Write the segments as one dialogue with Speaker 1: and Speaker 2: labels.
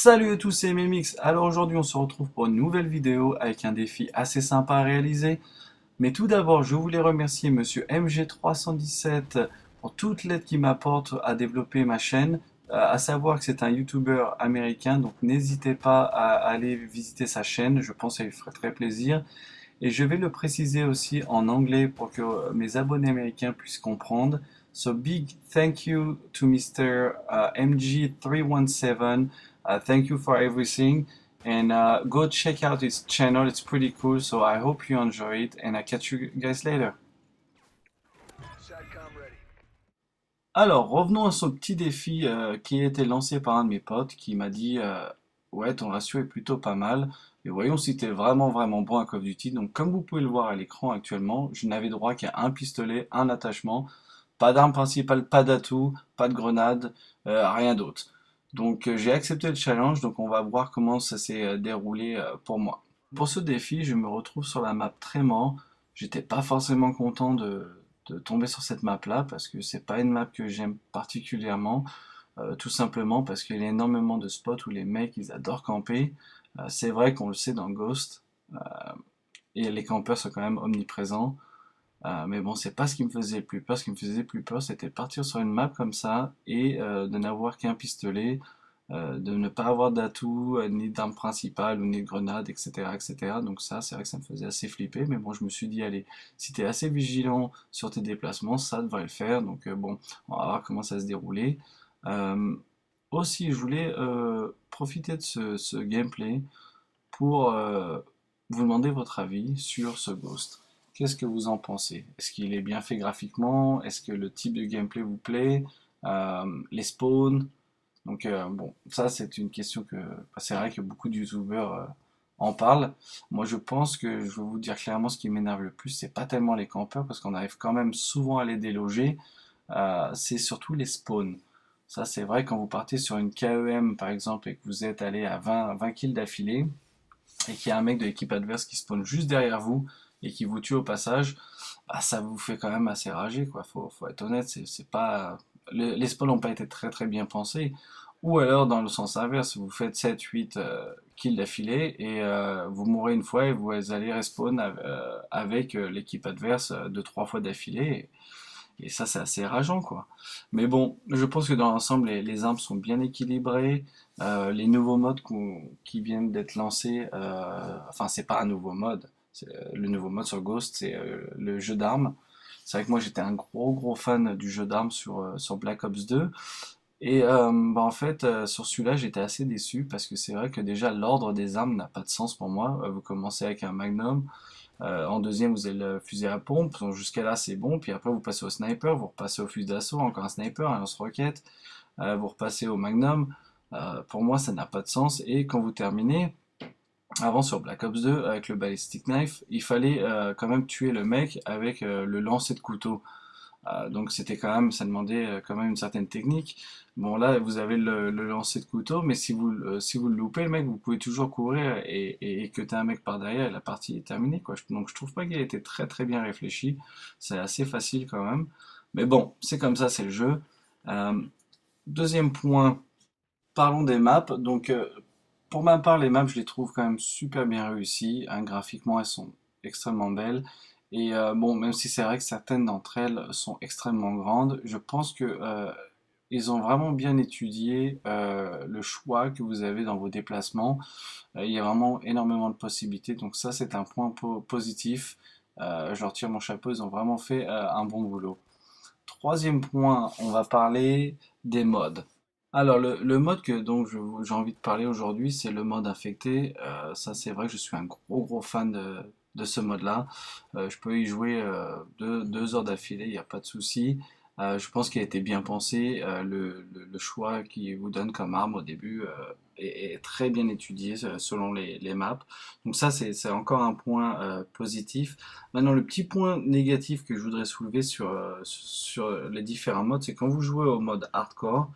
Speaker 1: Salut à tous, c'est Memix. Alors aujourd'hui, on se retrouve pour une nouvelle vidéo avec un défi assez sympa à réaliser. Mais tout d'abord, je voulais remercier Monsieur MG317 pour toute l'aide qu'il m'apporte à développer ma chaîne. À savoir que c'est un YouTuber américain, donc n'hésitez pas à aller visiter sa chaîne. Je pense que ça lui ferait très plaisir. Et je vais le préciser aussi en anglais pour que mes abonnés américains puissent comprendre. So big thank you to Mr. MG317. Thank you for everything. And go check out his channel. It's pretty cool. So I hope you enjoy it. And I catch you guys later. Alors, revenons à ce petit défi qui a été lancé par un de mes potes qui m'a dit ouais, ton ratio est plutôt pas mal. Et voyons si t'es vraiment bon à Call of Duty. Donc, comme vous pouvez le voir à l'écran actuellement, je n'avais droit qu'à un pistolet, un attachement, pas d'arme principale, pas d'atout, pas de grenade, rien d'autre. Donc, j'ai accepté le challenge. Donc, on va voir comment ça s'est déroulé pour moi. Pour ce défi, je me retrouve sur la map Trémor. J'étais pas forcément content de tomber sur cette map-là parce que c'est pas une map que j'aime particulièrement, tout simplement parce qu'il y a énormément de spots où les mecs ils adorent camper. C'est vrai qu'on le sait dans Ghost, et les campeurs sont quand même omniprésents. Mais bon, c'est pas ce qui me faisait le plus peur. Ce qui me faisait le plus peur, c'était de partir sur une map comme ça et de n'avoir qu'un pistolet, de ne pas avoir d'atout, ni d'arme principale ou ni de grenade, etc., etc. Donc ça, c'est vrai que ça me faisait assez flipper. Mais bon, je me suis dit, allez, si t'es assez vigilant sur tes déplacements, ça devrait le faire. Donc bon, on va voir comment ça se déroulait. Euh, Aussi, je voulais profiter de ce gameplay pour vous demander votre avis sur ce Ghost. Qu'est-ce que vous en pensez? Est-ce qu'il est bien fait graphiquement? Est-ce que le type de gameplay vous plaît? Les spawns? Donc bon, ça c'est une question que c'est vrai que beaucoup de youtubeurs en parlent. Moi je pense que je vais vous dire clairement ce qui m'énerve le plus, c'est pas tellement les campeurs parce qu'on arrive quand même souvent à les déloger, c'est surtout les spawns. Ça c'est vrai quand vous partez sur une KEM par exemple et que vous êtes allé à 20 kills d'affilée, et qu'il y a un mec de l'équipe adverse qui spawn juste derrière vous et qui vous tue au passage, bah, ça vous fait quand même assez rager, quoi. Faut être honnête, c'est pas... les spawns n'ont pas été très bien pensés. Ou alors, dans le sens inverse, vous faites 7-8 kills d'affilée et vous mourrez une fois et vous allez respawn avec l'équipe adverse 2-3 fois d'affilée. Et ça, c'est assez rageant, quoi. Mais bon, je pense que dans l'ensemble, les armes sont bien équilibrées. Les nouveaux modes qui viennent d'être lancés, enfin, c'est pas un nouveau mode. Le nouveau mode sur Ghost, c'est le jeu d'armes. C'est vrai que moi, j'étais un gros fan du jeu d'armes sur Black Ops 2. Et bah, en fait, sur celui-là, j'étais assez déçu parce que c'est vrai que déjà, l'ordre des armes n'a pas de sens pour moi. Vous commencez avec un Magnum. En deuxième, vous avez le fusil à pompe. Donc, jusqu'à là, c'est bon. Puis après, vous passez au sniper, vous repassez au fusil d'assaut, encore un sniper, un lance-roquette. Vous repassez au magnum. Pour moi, ça n'a pas de sens. Et quand vous terminez, avant sur Black Ops 2, avec le ballistic knife, il fallait quand même tuer le mec avec le lancer de couteau. Donc c'était quand même, ça demandait quand même une certaine technique. Bon là, vous avez le lancer de couteau, mais si vous le loupez, le mec, vous pouvez toujours courir et cutter un mec par derrière et la partie est terminée, quoi. Donc je trouve pas qu'il a été très bien réfléchi. C'est assez facile quand même. Mais bon, c'est comme ça, c'est le jeu. Euh, Deuxième point, parlons des maps. Donc pour ma part, les maps, je les trouve quand même super bien réussies, hein. Graphiquement, elles sont extrêmement belles. Et bon, même si c'est vrai que certaines d'entre elles sont extrêmement grandes, je pense que ils ont vraiment bien étudié le choix que vous avez dans vos déplacements. Il y a vraiment énormément de possibilités, donc ça, c'est un point positif. Je leur tire mon chapeau, ils ont vraiment fait un bon boulot. Troisième point, on va parler des modes. Alors le mode que donc j'ai envie de parler aujourd'hui, c'est le mode infecté. Ça c'est vrai que je suis un gros fan de ce mode-là. Je peux y jouer 2 heures d'affilée, il n'y a pas de souci. Je pense qu'il a été bien pensé. Le choix qu'il vous donne comme arme au début est très bien étudié selon les maps. Donc ça c'est encore un point positif. Maintenant le petit point négatif que je voudrais soulever sur les différents modes, c'est quand vous jouez au mode hardcore,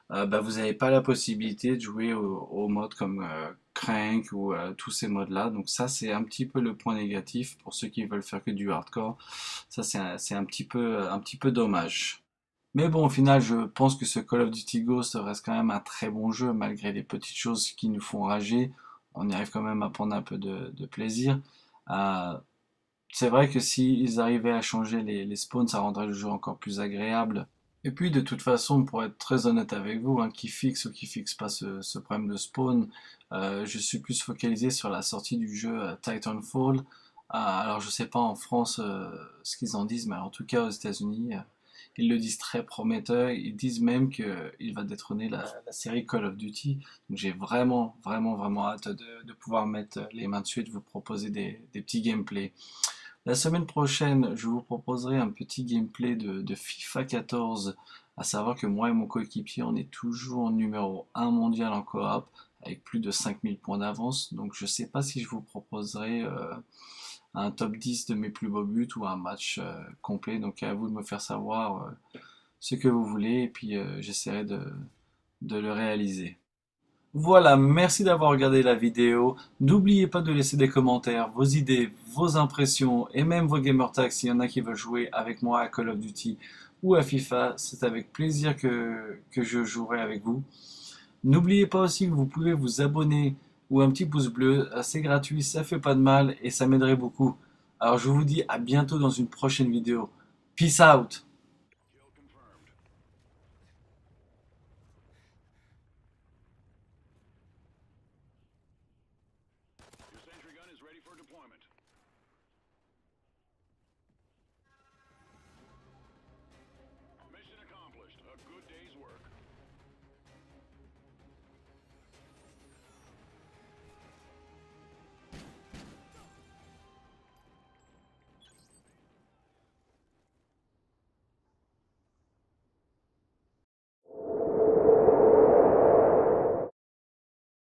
Speaker 1: bah, vous n'avez pas la possibilité de jouer au mode comme Crank ou tous ces modes-là. Donc ça, c'est un petit peu le point négatif pour ceux qui veulent faire que du hardcore. Ça, c'est un petit peu dommage. Mais bon, au final, je pense que ce Call of Duty Ghost reste quand même un très bon jeu, malgré les petites choses qui nous font rager. On y arrive quand même à prendre un peu de plaisir. Euh, c'est vrai que s'ils arrivaient à changer les spawns, ça rendrait le jeu encore plus agréable. Et puis, de toute façon, pour être très honnête avec vous, hein, qui fixe ou qui fixe pas ce problème de spawn, je suis plus focalisé sur la sortie du jeu Titanfall. Alors, je sais pas en France ce qu'ils en disent, mais en tout cas aux États-Unis, ils le disent très prometteur. Ils disent même qu'il va détrôner la série Call of Duty. Donc, j'ai vraiment, vraiment, vraiment hâte de pouvoir mettre les mains dessus et de vous proposer des petits gameplays. La semaine prochaine, je vous proposerai un petit gameplay de FIFA 14, à savoir que moi et mon coéquipier, on est toujours numéro 1 mondial en coop, avec plus de 5000 points d'avance. Donc je ne sais pas si je vous proposerai un top 10 de mes plus beaux buts ou un match complet. Donc à vous de me faire savoir ce que vous voulez et puis j'essaierai de le réaliser. Voilà, merci d'avoir regardé la vidéo. N'oubliez pas de laisser des commentaires, vos idées, vos impressions et même vos gamer tags s'il y en a qui veulent jouer avec moi à Call of Duty ou à FIFA. C'est avec plaisir que je jouerai avec vous. N'oubliez pas aussi que vous pouvez vous abonner ou un petit pouce bleu. C'est gratuit, ça fait pas de mal et ça m'aiderait beaucoup. Alors je vous dis à bientôt dans une prochaine vidéo. Peace out!